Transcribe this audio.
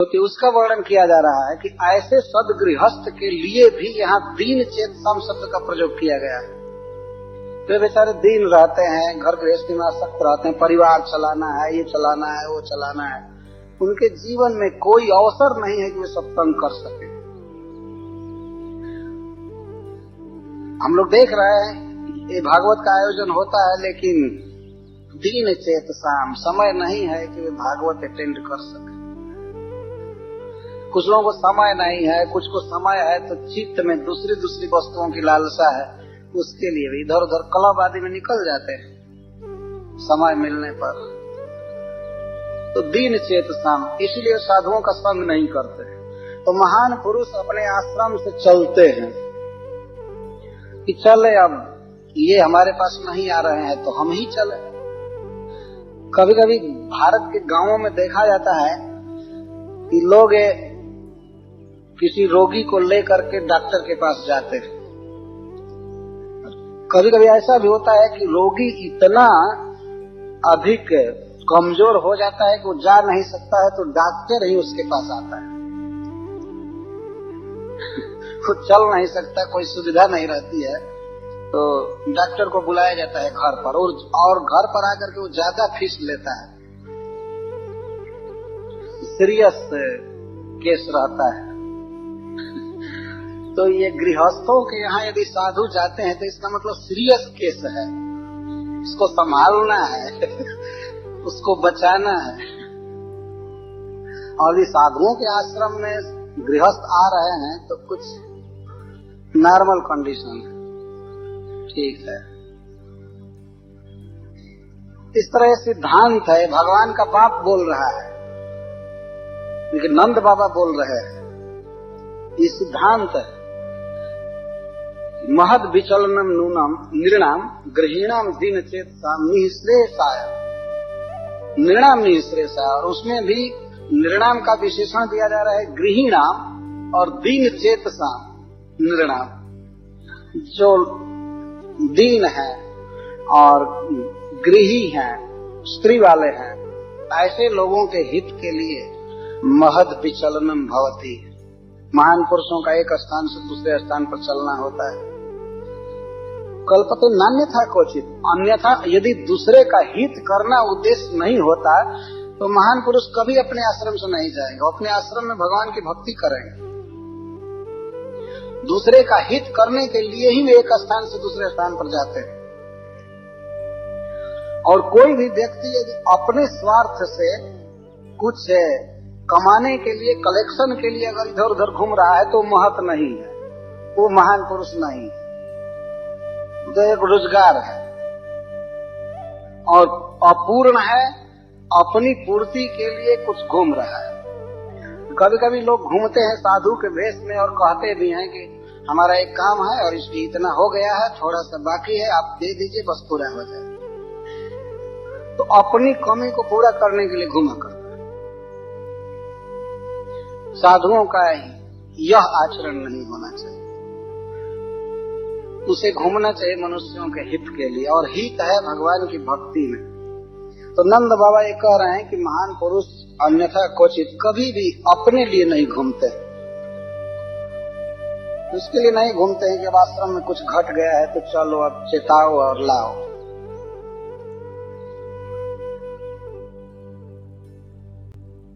तो उसका वर्णन किया जा रहा है कि ऐसे सदगृहस्थ के लिए भी यहाँ दीन चेत सम शब्द का प्रयोग किया गया है। तो बेचारे दीन रहते हैं, घर गृहस्थी में आसक्त रहते हैं, परिवार चलाना है, ये चलाना है, वो चलाना है, उनके जीवन में कोई अवसर नहीं है कि वे सत्संग कर सके। हम लोग देख रहे हैं ये भागवत का आयोजन होता है, लेकिन दीन चेत साम समय नहीं है कि वे भागवत अटेंड कर सके। कुछ लोगों को समय नहीं है, कुछ को समय है तो चित्त में दूसरी दूसरी वस्तुओं की लालसा है, उसके लिए भी इधर उधर क्लब आदि में निकल जाते हैं समय मिलने पर। तो दीन चेत साम, इसलिए साधुओं का संग नहीं करते। तो महान पुरुष अपने आश्रम से चलते हैं कि चले, अब ये हमारे पास नहीं आ रहे हैं तो हम ही चले। कभी कभी भारत के गांवों में देखा जाता है कि लोग किसी रोगी को लेकर के डॉक्टर के पास जाते हैं। कभी कभी ऐसा भी होता है कि रोगी इतना अधिक कमजोर हो जाता है कि वो जा नहीं सकता है, तो डॉक्टर ही उसके पास आता है। वो चल नहीं सकता, कोई सुविधा नहीं रहती है, तो डॉक्टर को बुलाया जाता है घर पर, और घर पर आकर के वो ज्यादा फीस लेता है। सीरियस केस रहता है। तो ये गृहस्थों के यहाँ यदि साधु जाते हैं तो इसका मतलब सीरियस केस है, इसको संभालना है, उसको बचाना है। और यदि साधुओं के आश्रम में गृहस्थ आ रहे हैं तो कुछ नॉर्मल कंडीशन है, ठीक है। इस तरह सिद्धांत है, भगवान का बाप बोल रहा है, लेकिन नंद बाबा बोल रहे हैं। ये सिद्धांत है, महद विचलनम नूनम निर्णाम गृहीणाम दीन चेत निःश्रेषाय, निर्णाम निःश्रेषाय, और उसमें भी निर्णाम का विशेषण दिया जा रहा है गृहीणाम और दीन चेत साम निर्णाम। जो दीन है और गृही हैं, स्त्री वाले हैं, ऐसे लोगों के हित के लिए महद विचलनम भवति, महान पुरुषों का एक स्थान से दूसरे स्थान पर चलना होता है। कल्पते नान्यथा क्वचित, अन्यथा यदि दूसरे का हित करना उद्देश्य नहीं होता तो महान पुरुष कभी अपने आश्रम से नहीं जाएंगे, अपने आश्रम में भगवान की भक्ति करेंगे। दूसरे का हित करने के लिए ही वे एक स्थान से दूसरे स्थान पर जाते हैं। और कोई भी व्यक्ति यदि अपने स्वार्थ से कुछ कमाने के लिए, कलेक्शन के लिए अगर इधर उधर घूम रहा है तो महत नहीं है, वो महान पुरुष नहीं है, तो एक रोजगार है और अपूर्ण है, अपनी पूर्ति के लिए कुछ घूम रहा है। कभी कभी लोग घूमते हैं साधु के वेश में और कहते भी हैं कि हमारा एक काम है और इसकी इतना हो गया है, थोड़ा सा बाकी है, आप दे दीजिए, बस पूरा हो जाए। तो अपनी कमी को पूरा करने के लिए घूमा करता है। साधुओं का यह आचरण नहीं होना चाहिए, उसे घूमना चाहिए मनुष्यों के हित के लिए, और हित है भगवान की भक्ति में। तो नंद बाबा ये कह रहे हैं कि महान पुरुष अन्यथा क्वचित, कभी भी अपने लिए नहीं घूमते, उसके लिए नहीं घूमते हैं कि अब आश्रम में कुछ घट गया है तो चलो अब चेताओ और लाओ।